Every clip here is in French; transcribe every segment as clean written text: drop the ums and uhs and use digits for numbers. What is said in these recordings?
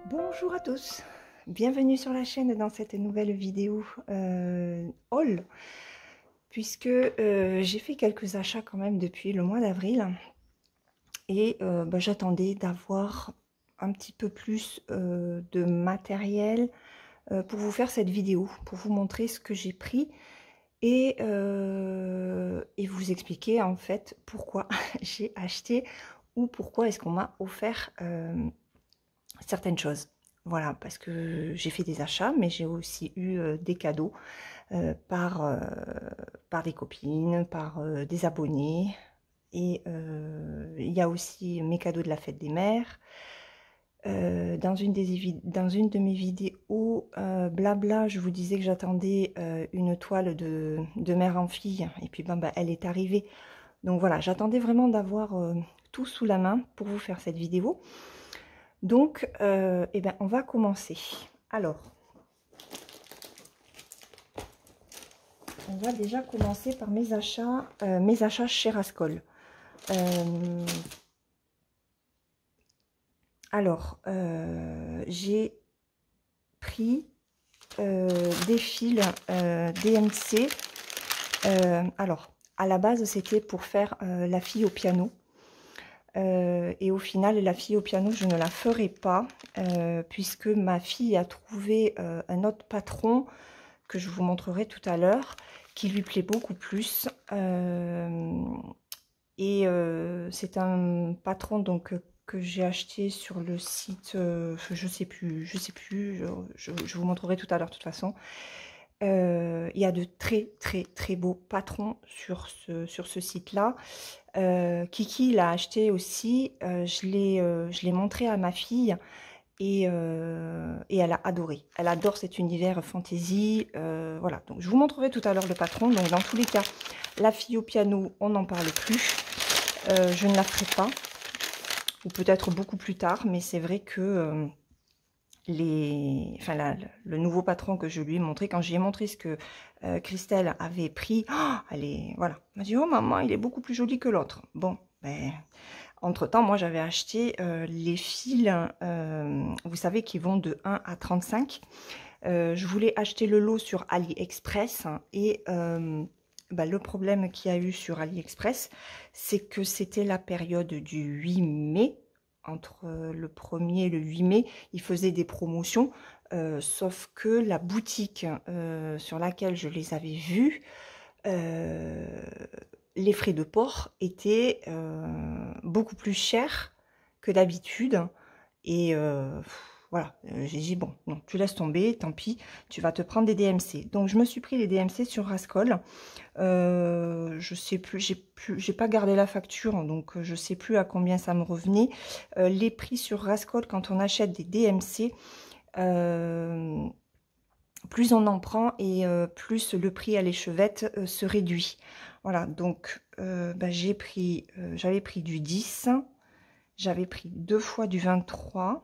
Bonjour à tous, bienvenue sur la chaîne dans cette nouvelle vidéo haul, puisque j'ai fait quelques achats quand même depuis le mois d'avril et j'attendais d'avoir un petit peu plus de matériel pour vous faire cette vidéo, pour vous montrer ce que j'ai pris et vous expliquer en fait pourquoi j'ai acheté ou pourquoi est-ce qu'on m'a offert certaines choses. Voilà, parce que j'ai fait des achats, mais j'ai aussi eu des cadeaux par des copines, par des abonnés. Et il y a aussi mes cadeaux de la fête des mères. Dans une de mes vidéos blabla, je vous disais que j'attendais une toile de mère en fille. Et puis elle est arrivée. Donc voilà, j'attendais vraiment d'avoir tout sous la main pour vous faire cette vidéo. Donc, on va commencer. Alors, on va déjà commencer par mes achats chez Rascol. J'ai pris des fils DMC. Alors, à la base, c'était pour faire la fille au piano. Et au final, la fille au piano, je ne la ferai pas, puisque ma fille a trouvé un autre patron que je vous montrerai tout à l'heure, qui lui plaît beaucoup plus. C'est un patron donc que j'ai acheté sur le site, je sais plus, je vous montrerai tout à l'heure de toute façon. Il y a de très beaux patrons sur ce site-là. Kiki l'a acheté aussi, je l'ai montré à ma fille et elle a adoré. Elle adore cet univers fantasy. Voilà, donc je vous montrerai tout à l'heure le patron. Donc dans tous les cas, la fille au piano, on n'en parle plus. Je ne la ferai pas, ou peut-être beaucoup plus tard, mais c'est vrai que le nouveau patron que je lui ai montré, quand j'ai montré ce que Christelle avait pris, oh, voilà, elle m'a dit, oh maman, il est beaucoup plus joli que l'autre. Bon, ben, entre-temps, moi j'avais acheté les fils, vous savez, qui vont de 1 à 35. Je voulais acheter le lot sur AliExpress et le problème qu'il y a eu sur AliExpress, c'est que c'était la période du 8 mai. Entre le 1er et le 8 mai, ils faisaient des promotions, sauf que la boutique sur laquelle je les avais vus, les frais de port étaient beaucoup plus chers que d'habitude. Et voilà, j'ai dit, bon, non, tu laisses tomber, tant pis, tu vas te prendre des DMC. Donc, je me suis pris les DMC sur Rascol. Je sais plus, j'ai pas gardé la facture, donc je sais plus à combien ça me revenait. Les prix sur Rascol, quand on achète des DMC, plus on en prend et plus le prix à l'échevette se réduit. Voilà, donc j'avais pris du 10, j'avais pris 2 fois du 23.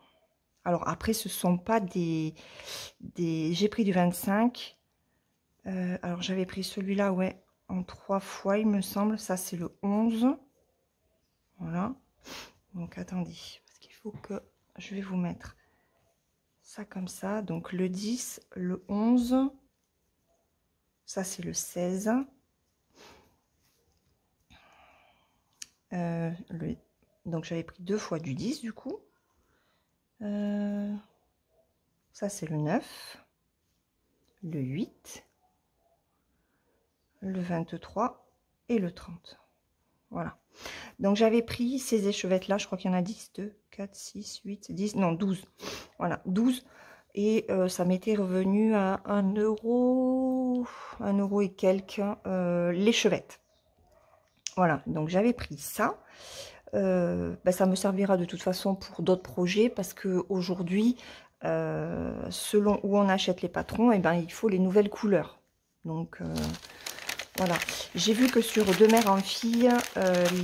Alors après, ce sont pas j'ai pris du 25. Alors j'avais pris celui-là, ouais, en 3 fois, il me semble. Ça, c'est le 11. Voilà. Donc attendez, parce qu'il faut que je vais vous mettre ça comme ça. Donc le 10, le 11. Ça, c'est le 16. Donc j'avais pris 2 fois du 10 du coup. Ça, c'est le 9. Le 8. Le 23 et le 30. Voilà. Donc j'avais pris ces échevettes là, je crois qu'il y en a 10, 2, 4, 6, 8, 10, non 12. Voilà, 12. Et ça m'était revenu à 1 euro et quelques l'échevette. Voilà, donc j'avais pris ça. Ça me servira de toute façon pour d'autres projets parce que aujourd'hui, selon où on achète les patrons, il faut les nouvelles couleurs. Donc voilà, j'ai vu que sur De Mère en Fille,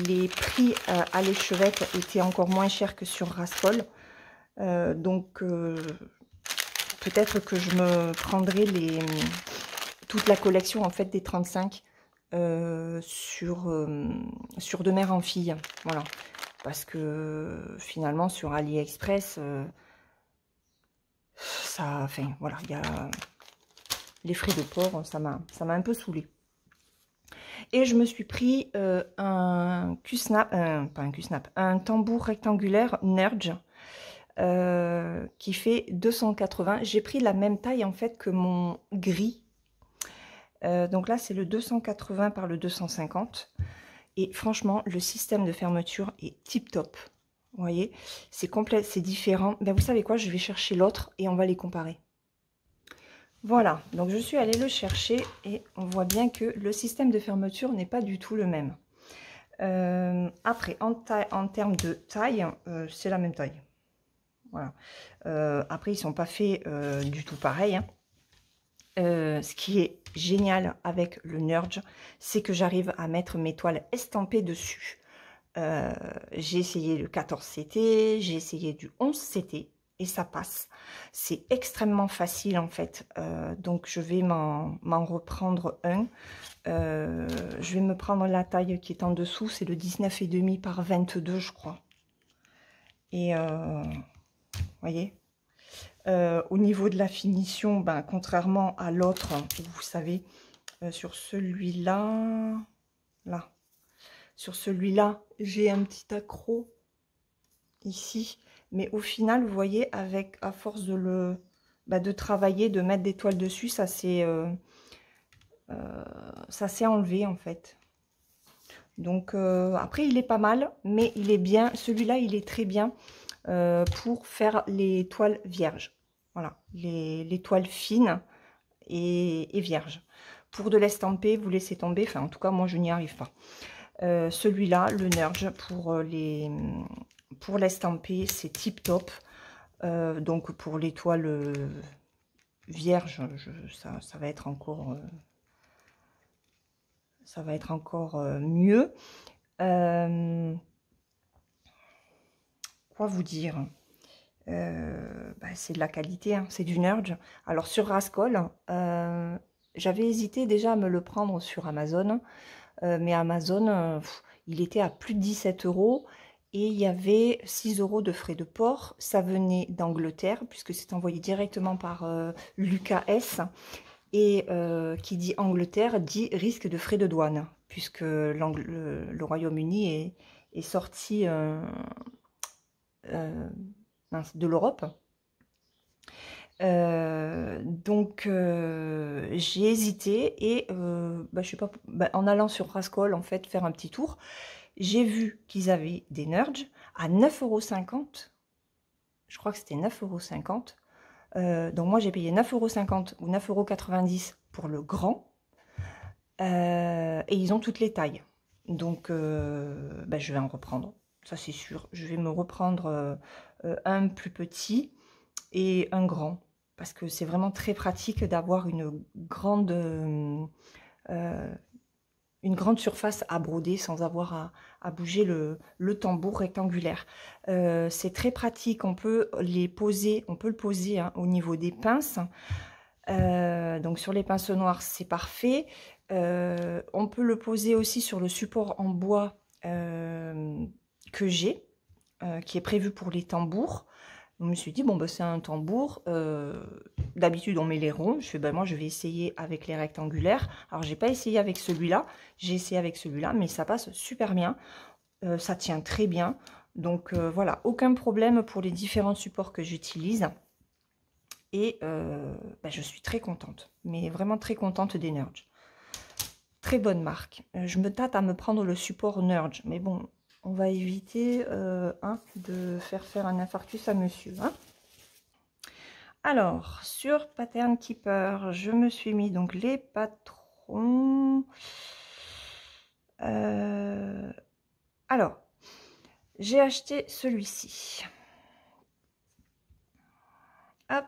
les prix à l'échevette étaient encore moins chers que sur Rascol. Peut-être que je me prendrai toute la collection en fait des 35 sur De Mère en Fille. Voilà, parce que finalement sur AliExpress, ça, enfin, voilà, il y a les frais de port, ça m'a un peu saoulé. Et je me suis pris un Q-snap, pas un Q-snap, un tambour rectangulaire Nerge qui fait 280. J'ai pris la même taille en fait que mon gris. Donc là, c'est le 280 par le 250. Et franchement, le système de fermeture est tip top. Vous voyez, c'est complet, c'est différent. Ben, vous savez quoi, je vais chercher l'autre et on va les comparer. Voilà, donc je suis allée le chercher et on voit bien que le système de fermeture n'est pas du tout le même. Après, en termes de taille, c'est la même taille. Voilà. Après, ils ne sont pas faits du tout pareil. Hein. Ce qui est génial avec le Nerge, c'est que j'arrive à mettre mes toiles estampées dessus. J'ai essayé le 14CT, j'ai essayé du 11CT et ça passe. C'est extrêmement facile en fait. Donc je vais m'en reprendre un. Je vais me prendre la taille qui est en dessous, c'est le 19,5 par 22 je crois. Et voyez, au niveau de la finition, ben, contrairement à l'autre, vous savez, sur celui-là, là, sur celui-là, j'ai un petit accroc ici, mais au final, vous voyez, à force de de travailler, de mettre des toiles dessus, ça s'est enlevé en fait. Donc après, il est pas mal, mais il est bien. Celui-là, il est très bien pour faire les toiles vierges. Voilà, les toiles fines et vierges. Pour de l'estamper, vous laissez tomber. Enfin, en tout cas, moi, je n'y arrive pas. Celui-là, le Nerge, pour l'estamper, c'est tip top. Donc, pour les toiles vierges, ça va être encore... ça va être encore mieux. Quoi vous dire, c'est de la qualité, hein, c'est du Nerge. Alors sur Rascol, j'avais hésité déjà à me le prendre sur Amazon, mais Amazon, il était à plus de 17 € et il y avait 6 € de frais de port. Ça venait d'Angleterre puisque c'est envoyé directement par Lucas S. Et qui dit Angleterre dit risque de frais de douane puisque le Royaume-Uni est sorti de l'Europe. Donc j'ai hésité et je sais pas, en allant sur Rascol en fait faire un petit tour, j'ai vu qu'ils avaient des Nerge à 9,50 €. Je crois que c'était 9,50 €. Donc moi j'ai payé 9,50 € ou 9,90 € pour le grand. Et ils ont toutes les tailles. Donc je vais en reprendre. Ça c'est sûr. Je vais me reprendre un plus petit et un grand. Parce que c'est vraiment très pratique d'avoir une grande surface à broder sans avoir à bouger le tambour rectangulaire. C'est très pratique. On peut les poser, on peut le poser hein, au niveau des pinces. Donc sur les pinceaux noirs, c'est parfait. On peut le poser aussi sur le support en bois que j'ai, qui est prévu pour les tambours. Je me suis dit, bon, c'est un tambour. D'habitude, on met les ronds. Je fais, moi, je vais essayer avec les rectangulaires. Alors, j'ai pas essayé avec celui-là. J'ai essayé avec celui-là, mais ça passe super bien. Ça tient très bien. Donc, voilà, aucun problème pour les différents supports que j'utilise. Et je suis très contente, mais vraiment très contente des Nerge. Très bonne marque. Je me tâte à me prendre le support Nerge, mais bon, on va éviter de faire un infarctus à monsieur. Hein. Alors, sur Pattern Keeper, je me suis mis donc les patrons. Alors, j'ai acheté celui-ci. Hop.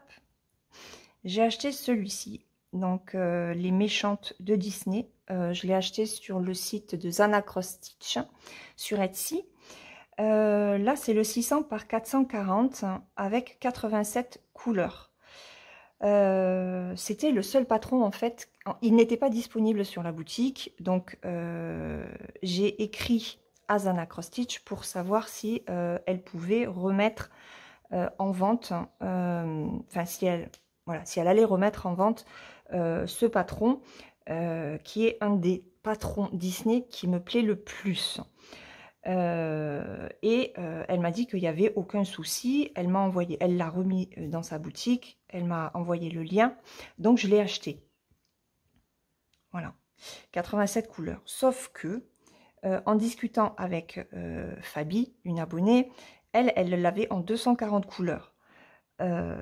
J'ai acheté celui-ci, donc les méchantes de Disney. Je l'ai acheté sur le site de Zana Cross Stitch sur Etsy. Là, c'est le 600 par 440 avec 87 couleurs. C'était le seul patron en fait. Il n'était pas disponible sur la boutique, donc j'ai écrit à Zana Cross Stitch pour savoir si elle pouvait remettre en vente, enfin si elle, voilà, si elle allait remettre en vente ce patron, qui est un des patrons Disney qui me plaît le plus. Elle m'a dit qu'il n'y avait aucun souci. Elle m'a envoyé, elle l'a remis dans sa boutique, elle m'a envoyé le lien, donc je l'ai acheté. Voilà, 87 couleurs. Sauf que, en discutant avec Fabi, une abonnée, elle l'avait en 240 couleurs.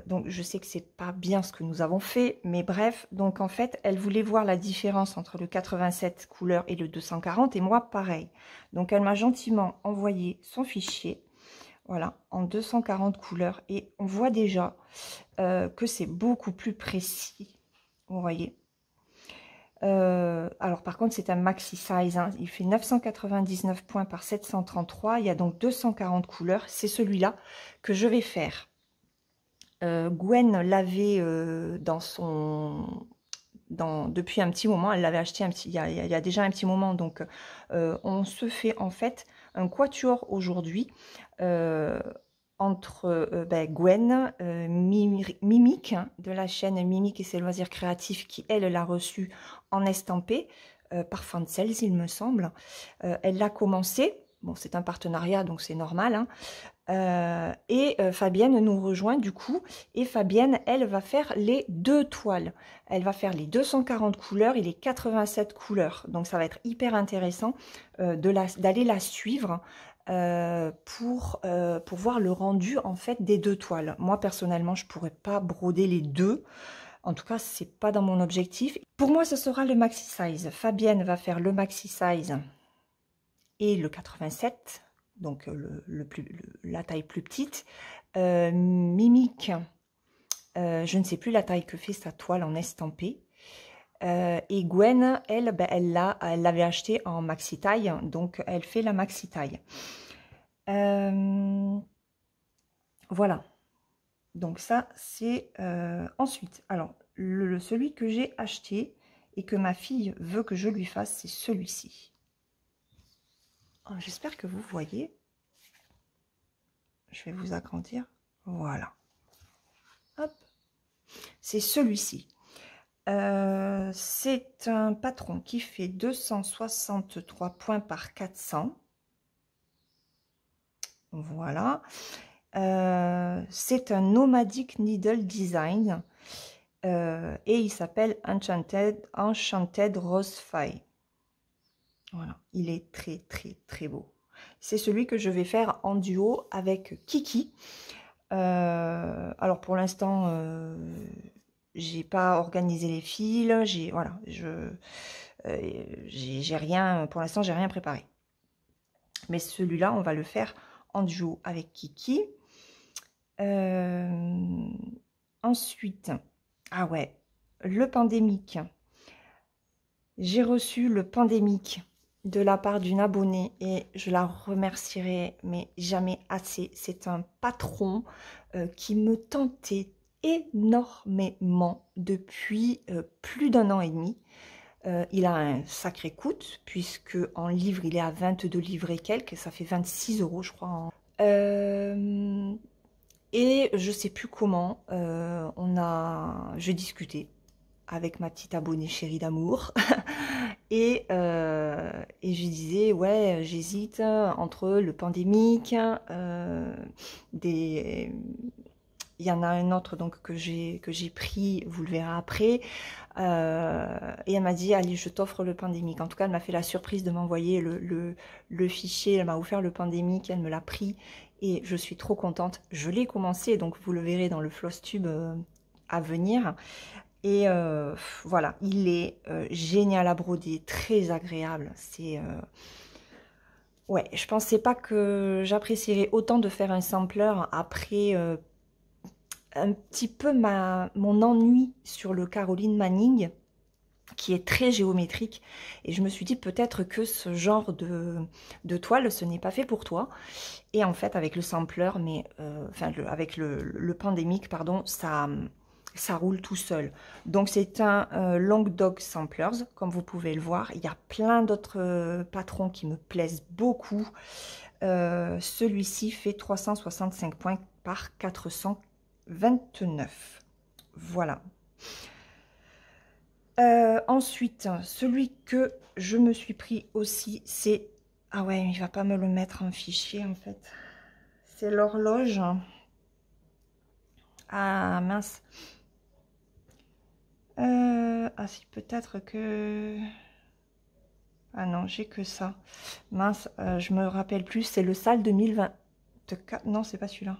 Donc je sais que c'est pas bien ce que nous avons fait, mais bref, donc en fait elle voulait voir la différence entre le 87 couleurs et le 240, et moi pareil. Donc elle m'a gentiment envoyé son fichier, voilà, en 240 couleurs, et on voit déjà que c'est beaucoup plus précis, vous voyez. Alors par contre c'est un maxi size, hein. Il fait 999 points par 733, il y a donc 240 couleurs, c'est celui-là que je vais faire. Gwen l'avait depuis un petit moment, elle l'avait acheté il y a déjà un petit moment, donc on se fait en fait un quatuor aujourd'hui entre Gwen, Mimique, de la chaîne Mimique et ses loisirs créatifs, qui elle l'a reçu en estampé par Fansels, il me semble. Elle l'a commencé, bon c'est un partenariat donc c'est normal, hein. Fabienne nous rejoint du coup, et Fabienne, elle va faire les 2 toiles. Elle va faire les 240 couleurs et les 87 couleurs. Donc ça va être hyper intéressant d'aller la suivre pour voir le rendu en fait des 2 toiles. Moi personnellement, je pourrais pas broder les 2. En tout cas, c'est pas dans mon objectif. Pour moi, ce sera le maxi size. Fabienne va faire le maxi size et le 87. Donc la taille plus petite. Mimique, je ne sais plus la taille que fait sa toile en estampé. Et Gwen, elle, elle l'avait acheté en maxi taille, donc elle fait la maxi taille. Voilà. Donc ça, c'est ensuite. Alors, celui que j'ai acheté et que ma fille veut que je lui fasse, c'est celui-ci. J'espère que vous voyez. Je vais vous agrandir. Voilà. Hop. C'est celui-ci. C'est un patron qui fait 263 points par 400. Voilà. C'est un nomadic needle design. Et il s'appelle Enchanted Rose Fire. Voilà, il est très très très beau. C'est celui que je vais faire en duo avec Kiki. Alors pour l'instant, j'ai pas organisé les fils, voilà, j'ai rien, pour l'instant j'ai rien préparé. Mais celui-là, on va le faire en duo avec Kiki. Ensuite, ah ouais, le pandémique. J'ai reçu le pandémique de la part d'une abonnée et je la remercierai mais jamais assez. C'est un patron qui me tentait énormément depuis plus d'1 an et demi. Il a un sacré coût puisque en livre il est à 22 livres et quelques, ça fait 26 € je crois. Et je sais plus comment, j'ai discuté avec ma petite abonnée chérie d'amour. Et je disais, ouais, j'hésite entre le pandémique, il y en a un autre donc que j'ai pris, vous le verrez après. Et elle m'a dit, allez, je t'offre le pandémique. En tout cas, elle m'a fait la surprise de m'envoyer le fichier, elle m'a offert le pandémique, elle me l'a pris. Et je suis trop contente. Je l'ai commencé, donc vous le verrez dans le Flosstube à venir. Et voilà, il est génial à broder, très agréable. C'est ouais, je pensais pas que j'apprécierais autant de faire un sampler après un petit peu mon ennui sur le Caroline Manning, qui est très géométrique. Et je me suis dit peut-être que ce genre de toile, ce n'est pas fait pour toi. Et en fait, avec le sampler, avec le pandémique, pardon, ça roule tout seul. Donc c'est un Long Dog Samplers, comme vous pouvez le voir. Il y a plein d'autres patrons qui me plaisent beaucoup. Celui-ci fait 365 points par 429. Voilà. Ensuite, celui que je me suis pris aussi, c'est... Ah ouais, il va pas me le mettre en fichier, en fait. C'est l'horloge. Ah, mince. Ah si, peut-être que... Ah non, j'ai que ça. Mince, je me rappelle plus. C'est le SAL 2024. Non, c'est pas celui-là.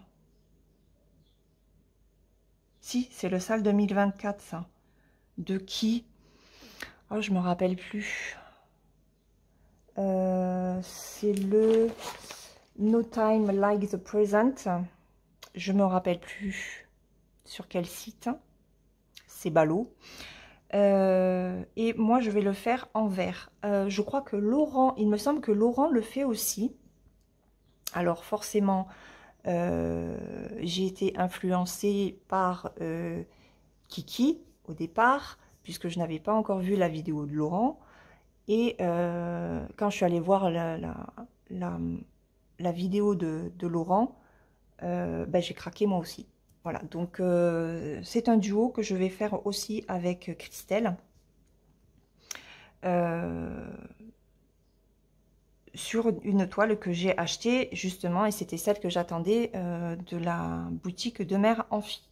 Si, c'est le SAL 2024, ça. De qui? Oh, je me rappelle plus. C'est le No Time Like the Present. Je me rappelle plus sur quel site. C'est ballot. Et moi, je vais le faire en vert. Je crois que Laurent, il me semble que Laurent le fait aussi. Alors forcément, j'ai été influencée par Kiki au départ, puisque je n'avais pas encore vu la vidéo de Laurent. Et quand je suis allée voir la vidéo de Laurent, ben, j'ai craqué moi aussi. Voilà, donc c'est un duo que je vais faire aussi avec Christelle. Sur une toile que j'ai achetée justement, et c'était celle que j'attendais de la boutique de Mère Amphi.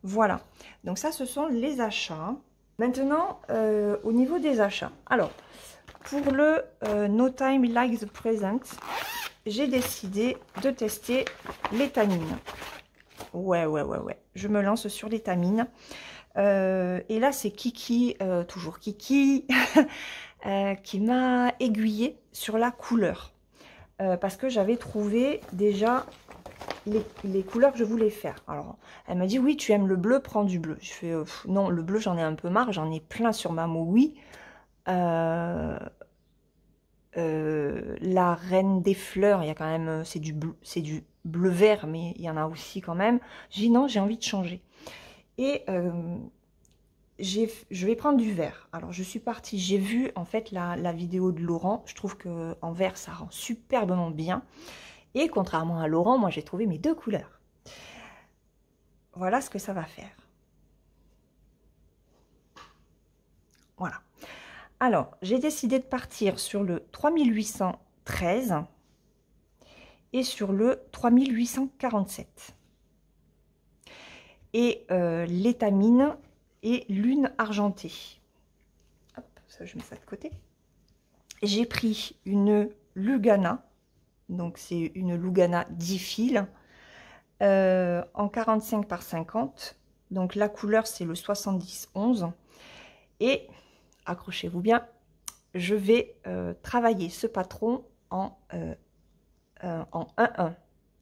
Voilà, donc ça ce sont les achats. Maintenant, au niveau des achats, alors pour le No Time Like the Present, j'ai décidé de tester l'étamine. Ouais, je me lance sur l'étamine. Et là, c'est Kiki, toujours Kiki, qui m'a aiguillée sur la couleur. Parce que j'avais trouvé déjà les couleurs que je voulais faire. Alors, elle m'a dit, oui, tu aimes le bleu, prends du bleu. Je fais, non, le bleu, j'en ai un peu marre, j'en ai plein sur ma oui. La reine des fleurs, il y a quand même, c'est du bleu vert, mais il y en a aussi quand même. J'ai dit, non, j'ai envie de changer. Et je vais prendre du vert. Alors, je suis partie, j'ai vu en fait la vidéo de Laurent. Je trouve qu'en vert, ça rend superbement bien. Et contrairement à Laurent, moi, j'ai trouvé mes deux couleurs. Voilà ce que ça va faire. Voilà. Alors, j'ai décidé de partir sur le 3813 et sur le 3847. Et l'étamine et lune argentée. Hop, ça, je mets ça de côté. J'ai pris une Lugana. Donc, c'est une Lugana 10 fils en 45 par 50. Donc, la couleur, c'est le 70-11. Et, accrochez-vous bien, je vais travailler ce patron en 1-1.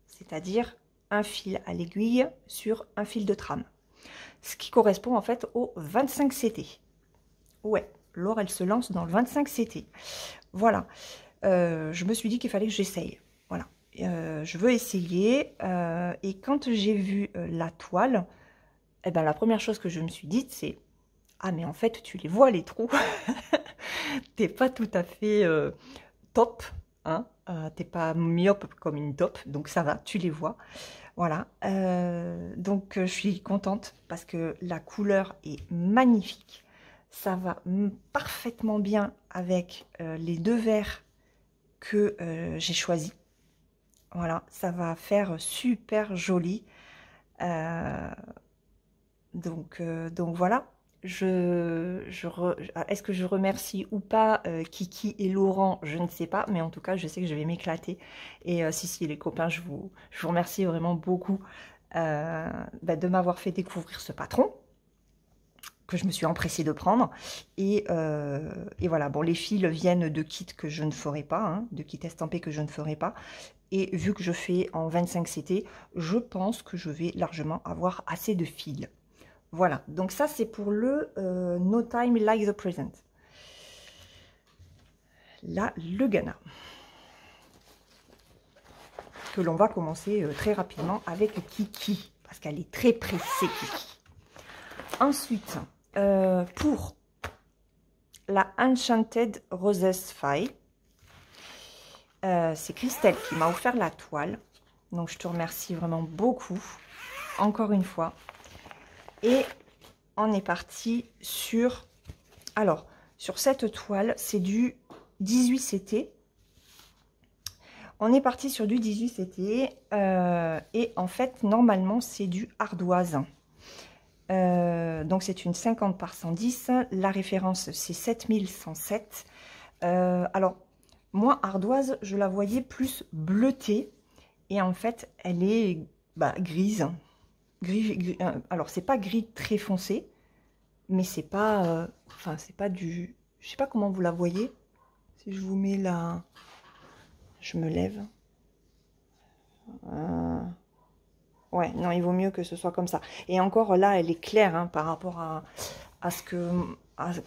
C'est-à-dire un fil à l'aiguille sur un fil de trame. Ce qui correspond en fait au 25 CT. Ouais, Laure, elle se lance dans le 25 CT. Voilà. Je me suis dit qu'il fallait que j'essaye. Voilà. Je veux essayer. Et quand j'ai vu la toile, eh ben, la première chose que je me suis dite, c'est « Ah, mais en fait, tu les vois, les trous. T'es pas tout à fait top. Hein, t'es pas myope comme une top. Donc, ça va, tu les vois. » Voilà. Donc, je suis contente parce que la couleur est magnifique. Ça va parfaitement bien avec les deux verres que j'ai choisi. Voilà, ça va faire super joli. Donc voilà. Est-ce que je remercie ou pas Kiki et Laurent? Je ne sais pas, mais en tout cas, je sais que je vais m'éclater. Et si les copains, je vous remercie vraiment beaucoup de m'avoir fait découvrir ce patron que je me suis empressée de prendre. Et voilà, bon, les fils viennent de kits que je ne ferai pas, hein, de kits estampés que je ne ferai pas. Et vu que je fais en 25 CT, je pense que je vais largement avoir assez de fils. Voilà, donc ça c'est pour le No Time Like the Present. Là, le Ghana. Que l'on va commencer très rapidement avec Kiki, parce qu'elle est très pressée, Kiki. Ensuite, pour la Enchanted Roses Faille, c'est Christelle qui m'a offert la toile. Donc, je te remercie vraiment beaucoup, encore une fois. Et on est parti sur... Alors, sur cette toile, c'est du 18 CT. On est parti sur du 18 CT. Et en fait, normalement, c'est du ardoise. Donc, c'est une 50 par 110. La référence, c'est 7107. Alors, moi, ardoise, je la voyais plus bleutée. Et en fait, elle est grise. Alors, c'est pas gris très foncé. Mais c'est pas... Enfin, c'est pas du... Je sais pas comment vous la voyez. Si je vous mets là... Je me lève. Ouais, non, il vaut mieux que ce soit comme ça. Et encore là, elle est claire hein, par rapport à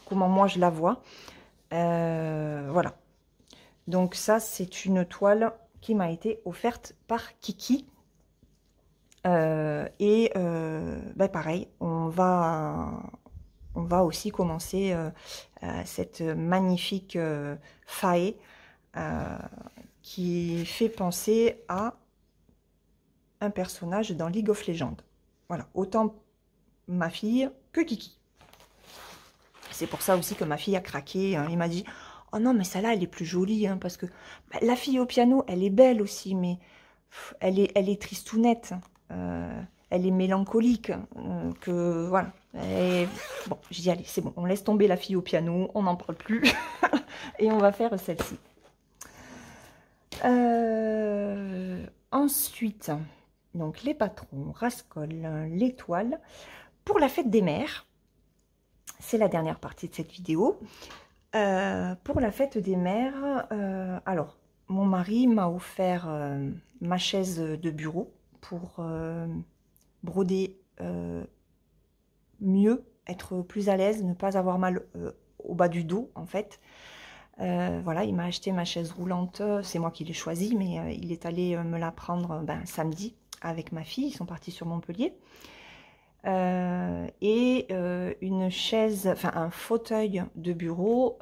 comment moi je la vois. Voilà. Donc ça, c'est une toile qui m'a été offerte par Kiki. Pareil, on va aussi commencer cette magnifique faille qui fait penser à un personnage dans League of Legends. Voilà, autant ma fille que Kiki. C'est pour ça aussi que ma fille a craqué. Hein. Il m'a dit, oh non, mais celle-là, elle est plus jolie. Hein, parce que la fille au piano, elle est belle aussi, mais elle est tristounette. Elle est mélancolique. Voilà. Bon, j'ai dit, allez, c'est bon. On laisse tomber la fille au piano. On n'en parle plus. Et on va faire celle-ci. Ensuite, donc les patrons, Rascol, l'étoile. Pour la fête des mères, c'est la dernière partie de cette vidéo. Pour la fête des mères, alors, mon mari m'a offert ma chaise de bureau pour broder mieux, être plus à l'aise, ne pas avoir mal au bas du dos, en fait. Voilà, il m'a acheté ma chaise roulante, c'est moi qui l'ai choisie, mais il est allé me la prendre samedi avec ma fille, ils sont partis sur Montpellier. Une chaise, enfin un fauteuil de bureau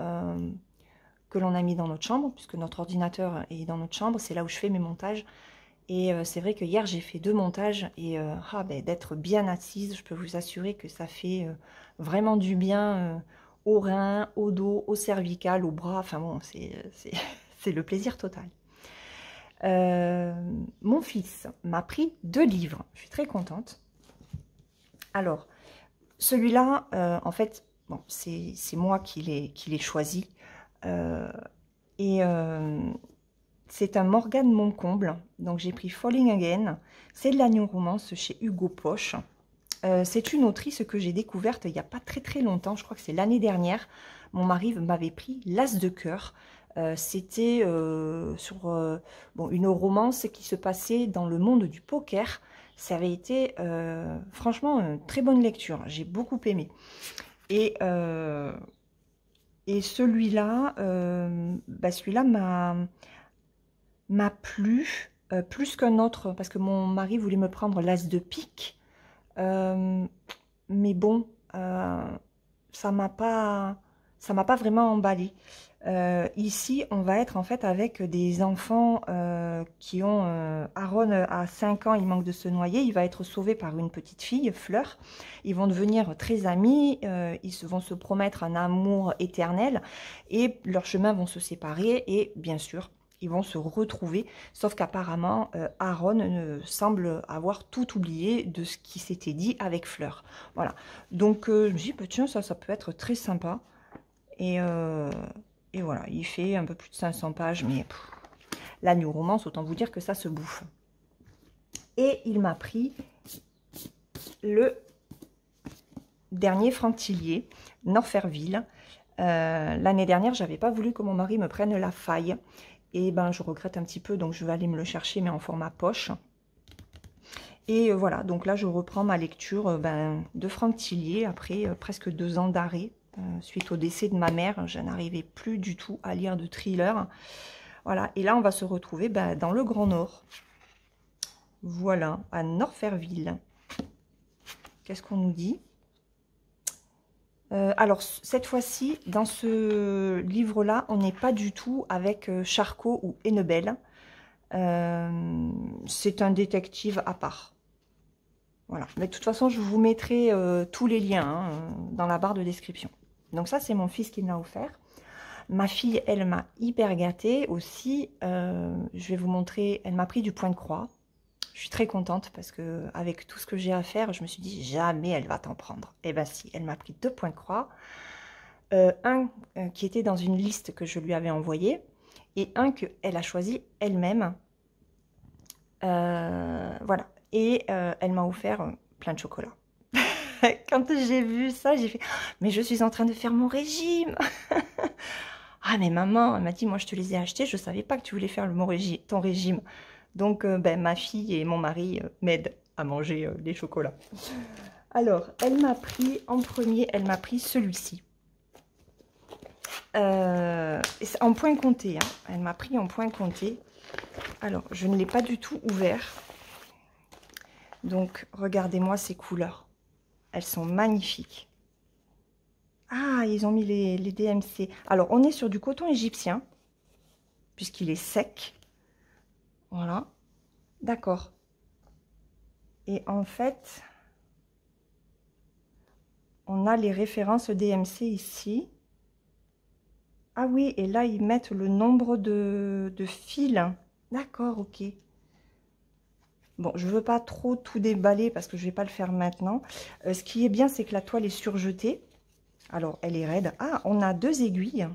que l'on a mis dans notre chambre, puisque notre ordinateur est dans notre chambre, c'est là où je fais mes montages. Et c'est vrai que hier j'ai fait 2 montages et d'être bien assise, je peux vous assurer que ça fait vraiment du bien aux reins, au dos, au cervical, aux bras, enfin bon, c'est le plaisir total. Mon fils m'a pris 2 livres, je suis très contente. Alors, celui-là, en fait, bon, c'est moi qui l'ai choisi. C'est un Morgane Moncomble. Donc, j'ai pris Falling Again. C'est de la new romance chez Hugo Poche. C'est une autrice que j'ai découverte il n'y a pas très longtemps. Je crois que c'est l'année dernière. Mon mari m'avait pris L'As de cœur. C'était sur une romance qui se passait dans le monde du poker. Ça avait été franchement une très bonne lecture. J'ai beaucoup aimé. Et celui-là, m'a plu plus qu'un autre parce que mon mari voulait me prendre l'As de pique. Mais bon, ça m'a pas vraiment emballé. Ici, on va être en fait avec des enfants qui ont... Aaron a 5 ans, il manque de se noyer. Il va être sauvé par une petite fille, Fleur. Ils vont devenir très amis. Ils vont se promettre un amour éternel. Et leurs chemins vont se séparer. Et bien sûr, ils vont se retrouver. Sauf qu'apparemment, Aaron semble avoir tout oublié de ce qui s'était dit avec Fleur. Voilà. Donc, je me dis, bah, tiens, ça peut être très sympa. Et voilà, il fait un peu plus de 500 pages, mais la new romance, autant vous dire que ça se bouffe. Et il m'a pris le dernier Franck Tillier, Norferville. L'année dernière, j'avais pas voulu que mon mari me prenne la faille. Et ben, je regrette un petit peu, donc je vais aller me le chercher, mais en format poche. Et voilà, donc là, je reprends ma lecture de Franck Tillier, après presque 2 ans d'arrêt. Suite au décès de ma mère, je n'arrivais plus du tout à lire de thriller. Voilà, et là, on va se retrouver dans le Grand Nord. Voilà, à Norferville. Qu'est-ce qu'on nous dit? Alors, cette fois-ci, dans ce livre-là, on n'est pas du tout avec Charcot ou Hennebel. C'est un détective à part. Voilà. Mais de toute façon, je vous mettrai tous les liens dans la barre de description. Donc ça, c'est mon fils qui me l'a offert. Ma fille, elle m'a hyper gâtée aussi. Je vais vous montrer, elle m'a pris du point de croix. Je suis très contente parce que avec tout ce que j'ai à faire, je me suis dit jamais elle va t'en prendre. Et bien si, elle m'a pris 2 points de croix. Un qui était dans une liste que je lui avais envoyée et un qu'elle a choisi elle-même. Voilà. Et elle m'a offert plein de chocolat. Quand j'ai vu ça, j'ai fait « Mais je suis en train de faire mon régime !» Ah mais maman, elle m'a dit « Moi je te les ai achetés, je ne savais pas que tu voulais faire ton régime. » Donc, ma fille et mon mari m'aident à manger les chocolats. Alors, elle m'a pris, en premier, elle m'a pris celui-ci. En point compté, hein. Elle m'a pris en point compté. Alors, je ne l'ai pas du tout ouvert. Donc, regardez-moi ces couleurs. Elles sont magnifiques. Ah, ils ont mis les DMC. Alors, on est sur du coton égyptien, puisqu'il est sec. Voilà, d'accord. Et en fait, on a les références DMC ici. Ah oui, et là, ils mettent le nombre de fils. D'accord, ok. Bon, je ne veux pas trop tout déballer parce que je ne vais pas le faire maintenant. Ce qui est bien, c'est que la toile est surjetée. Alors, elle est raide. Ah, on a 2 aiguilles.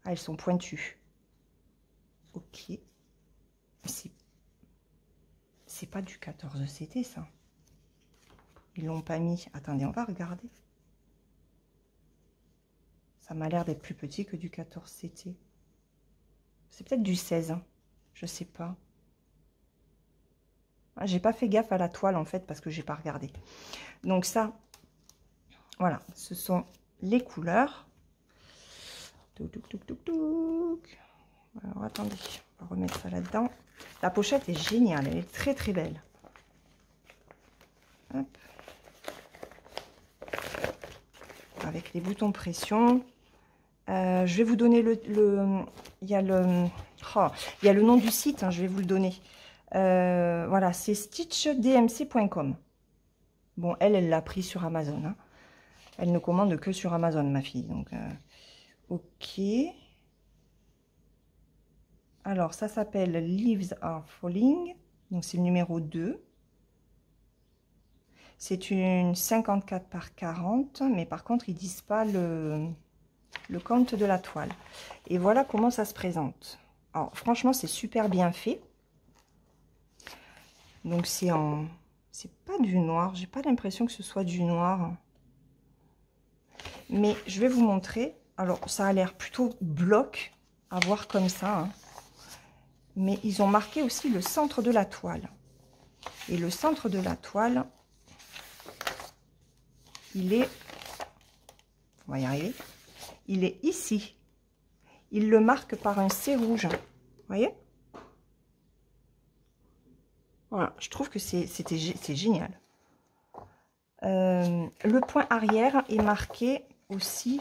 Ah, elles sont pointues. Ok. C'est pas du 14 CT, ça. Ils l'ont pas mis. Attendez, on va regarder. Ça m'a l'air d'être plus petit que du 14 CT. C'est peut-être du 16. Hein. Je sais pas. Ah, j'ai pas fait gaffe à la toile, en fait, parce que j'ai pas regardé. Donc ça, voilà. Ce sont les couleurs. Alors, attendez. On va remettre ça là-dedans. La pochette est géniale. Elle est très, très belle. Hop. Avec les boutons pression. Je vais vous donner il y a le nom du site, hein, je vais vous le donner. Voilà, c'est stitchdmc.com. Bon, elle l'a pris sur Amazon. Hein. Elle ne commande que sur Amazon, ma fille. Donc, ok. Alors, ça s'appelle Leaves Are Falling. Donc, c'est le numéro 2. C'est une 54 par 40, mais par contre, ils ne disent pas le compte de la toile. Et voilà comment ça se présente. Alors, franchement, c'est super bien fait. Donc, c'est pas du noir. J'ai pas l'impression que ce soit du noir. Mais je vais vous montrer. Alors, ça a l'air plutôt bloc à voir comme ça. Hein. Mais ils ont marqué aussi le centre de la toile. Et le centre de la toile, il est... On va y arriver. Il est ici. Il le marque par un C rouge. Vous voyez? Voilà, je trouve que c'est génial. Le point arrière est marqué aussi.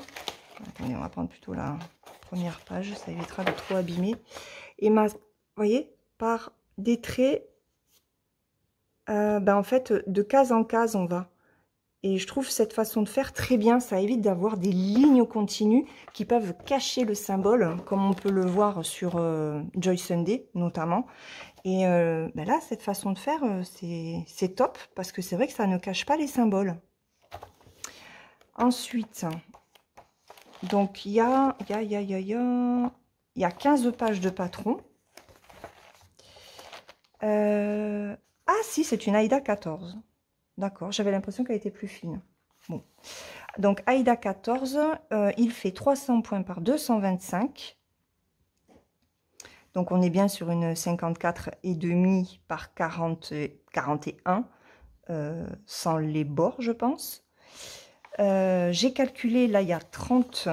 Attendez, on va prendre plutôt la première page, ça évitera de trop abîmer. Et vous voyez, par des traits, en fait, de case en case, on va. Et je trouve cette façon de faire très bien. Ça évite d'avoir des lignes continues qui peuvent cacher le symbole, comme on peut le voir sur Joy Sunday, notamment. Et là, cette façon de faire, c'est top, parce que c'est vrai que ça ne cache pas les symboles. Ensuite, donc il y a 15 pages de patron. Ah si, c'est une Aïda 14. D'accord, j'avais l'impression qu'elle était plus fine. Bon, donc Aïda 14, il fait 300 points par 225. Donc, on est bien sur une 54,5 par 41, sans les bords, je pense. J'ai calculé, là, il y a 30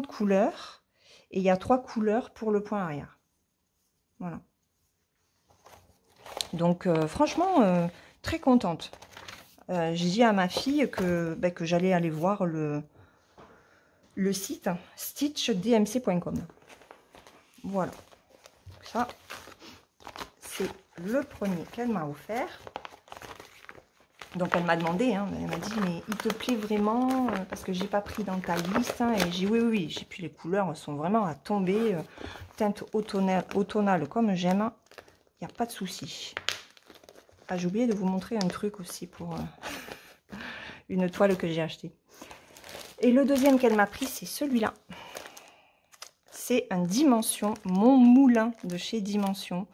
couleurs et il y a 3 couleurs pour le point arrière. Voilà. Donc, franchement, très contente. J'ai dit à ma fille que j'allais aller voir le site stitchdmc.com. Voilà. Ça, c'est le premier qu'elle m'a offert. Donc elle m'a demandé, hein, elle m'a dit, mais il te plaît vraiment parce que j'ai pas pris dans ta liste. Hein, et j'ai dit oui. J'ai puis les couleurs sont vraiment à tomber. Teinte automnale comme j'aime. Il n'y a pas de souci. Ah, j'ai oublié de vous montrer un truc aussi pour une toile que j'ai achetée. Et le deuxième qu'elle m'a pris, c'est celui-là. C'est un Dimension, mon moulin de chez Dimension.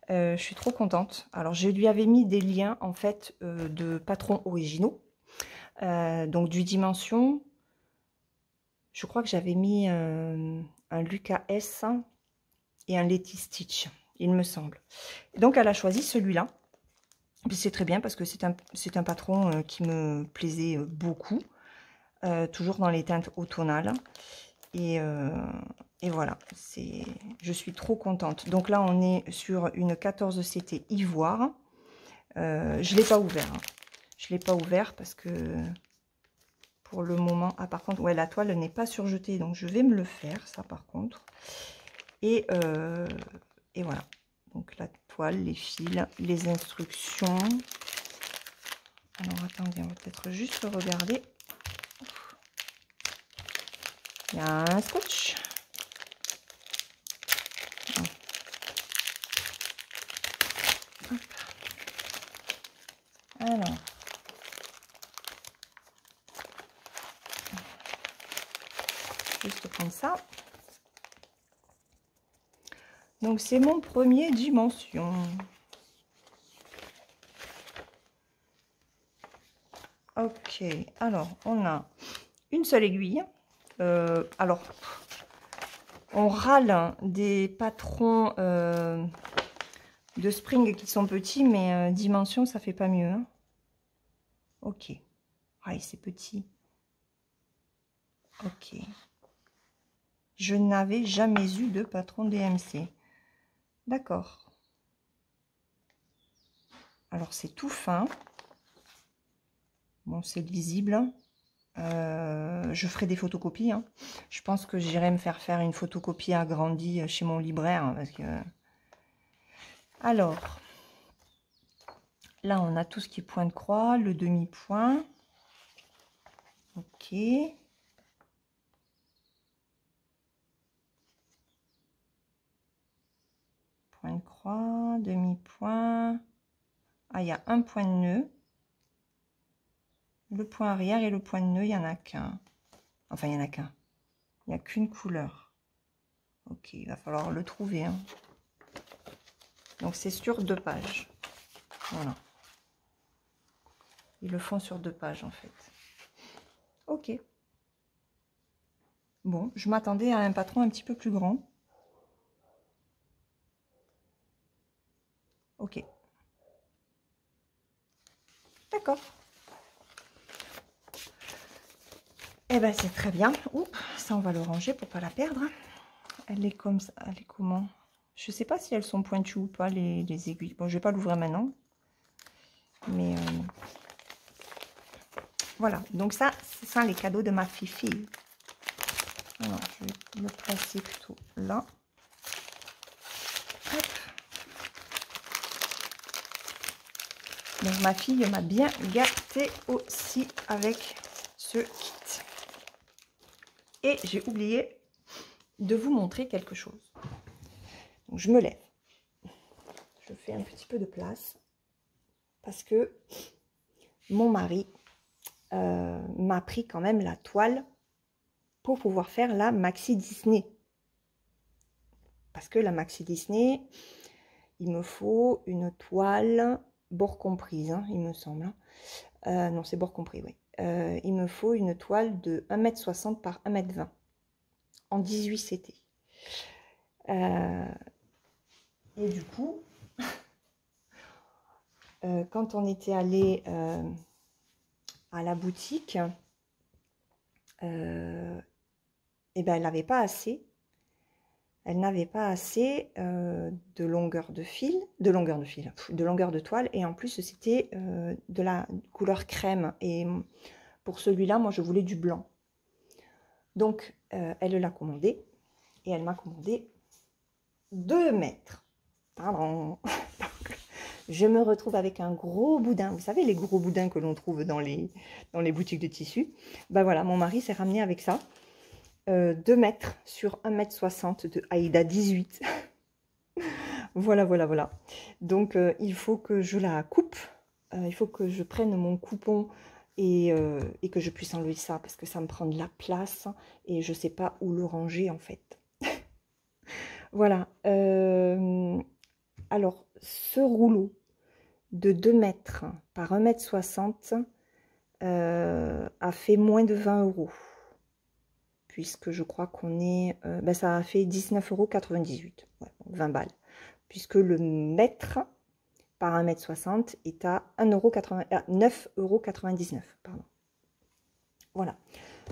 Je suis trop contente. Alors, je lui avais mis des liens, en fait, de patrons originaux. Donc, du Dimension, je crois que j'avais mis un Lucas S et un Letty Stitch, il me semble. Donc, elle a choisi celui-là. C'est très bien parce que c'est un patron qui me plaisait beaucoup. Toujours dans les teintes automnales. Et voilà, je suis trop contente. Donc là, on est sur une 14 CT ivoire. Je ne l'ai pas ouvert. Hein. Je ne l'ai pas ouvert parce que pour le moment... Ah, par contre, ouais, la toile n'est pas surjetée. Donc, je vais me le faire, ça, par contre. Et voilà. Donc, la toile, les fils, les instructions. Alors, attendez, on va peut-être juste regarder. Il y a un scotch. Alors, juste prendre ça. Donc, c'est mon premier Dimension. Ok, alors, on a une seule aiguille. Alors, on râle des patrons de spring qui sont petits, mais Dimension, ça fait pas mieux. Hein. Ok. Ah, c'est petit. Ok. Je n'avais jamais eu de patron DMC. D'accord. Alors, c'est tout fin. Bon, c'est lisible. Je ferai des photocopies. Hein. Je pense que j'irai me faire une photocopie agrandie chez mon libraire. Hein, parce que... Alors, là, on a tout ce qui est point de croix, le demi-point. Ok. Point de croix, demi-point. Ah, il y a un point de nœud. Le point arrière et le point de nœud, il n'y en a qu'un. Enfin, il n'y en a qu'un. Il n'y a qu'une couleur. Ok, il va falloir le trouver. Hein. Donc, c'est sur 2 pages. Voilà. Ils le font sur 2 pages, en fait. Ok. Bon, je m'attendais à un patron un petit peu plus grand. Ok. D'accord. Eh ben, c'est très bien. Oups, ça, on va le ranger pour pas la perdre. Elle est comme ça. Elle est comment? Je sais pas si elles sont pointues ou pas, les aiguilles. Bon, je vais pas l'ouvrir maintenant. Mais voilà. Donc ça, c'est ça les cadeaux de ma fifi. Alors, je vais le placer plutôt là. Hop. Donc ma fille m'a bien gâtée aussi avec ce kit. Et j'ai oublié de vous montrer quelque chose. Donc je me lève. Je fais un petit peu de place. Parce que mon mari m'a pris quand même la toile pour pouvoir faire la Maxi Disney. Parce que la Maxi Disney, il me faut une toile, bord comprise, hein, il me semble. Non, c'est bord compris, oui. Il me faut une toile de 1,60 m par 1,20 m en 18 CT. Et du coup, quand on était allé à la boutique, eh ben, elle n'avait pas assez. elle n'avait pas assez de longueur de fil, de longueur de toile, et en plus c'était de la couleur crème, et pour celui-là, moi je voulais du blanc. Donc elle l'a commandé, et elle m'a commandé 2 mètres. Pardon. Je me retrouve avec un gros boudin. Vous savez, les gros boudins que l'on trouve dans les boutiques de tissus. Ben voilà, mon mari s'est ramené avec ça. 2 mètres sur 1,60 m de Aïda 18. Voilà, voilà, voilà. Donc, il faut que je la coupe. Il faut que je prenne mon coupon et que je puisse enlever ça parce que ça me prend de la place et je ne sais pas où le ranger en fait. Voilà. Alors, ce rouleau de 2 mètres par 1,60 m a fait moins de 20 €. Puisque je crois qu'on est... ben ça a fait 19,98 €. Ouais, 20 balles. Puisque le mètre par 1,60 m est à 9,99 €. Pardon. Voilà.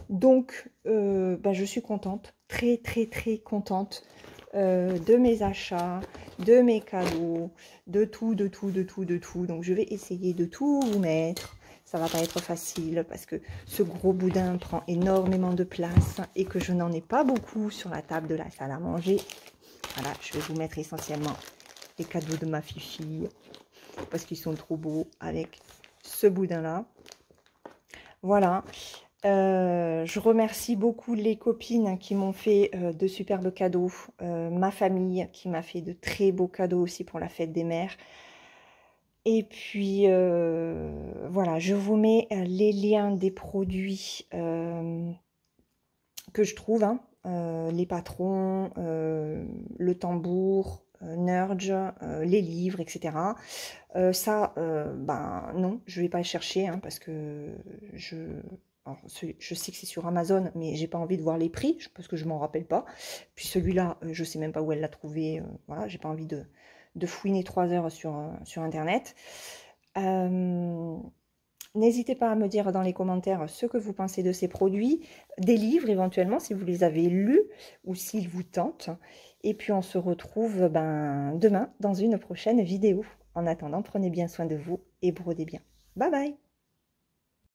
Donc, ben je suis contente. Très, très, très contente de mes achats, de mes cadeaux, de tout, de tout, de tout, de tout. Donc, je vais essayer de tout vous mettre. Ça va pas être facile parce que ce gros boudin prend énormément de place et que je n'en ai pas beaucoup sur la table de la salle à manger. Voilà, je vais vous mettre essentiellement les cadeaux de ma fifi parce qu'ils sont trop beaux avec ce boudin-là. Voilà. Je remercie beaucoup les copines qui m'ont fait de superbes cadeaux, ma famille qui m'a fait de très beaux cadeaux aussi pour la fête des mères. Et puis, voilà, je vous mets les liens des produits que je trouve, hein, les patrons, le tambour, Nurge, les livres, etc. Ça, ben non, je vais pas chercher hein, parce que alors, je sais que c'est sur Amazon, mais j'ai pas envie de voir les prix parce que je m'en rappelle pas. Puis celui-là, je sais même pas où elle l'a trouvé. Voilà, j'ai pas envie de fouiner 3 heures sur Internet. N'hésitez pas à me dire dans les commentaires ce que vous pensez de ces produits, des livres éventuellement si vous les avez lus ou s'ils vous tentent. Et puis on se retrouve demain dans une prochaine vidéo. En attendant, prenez bien soin de vous et brodez bien. Bye bye!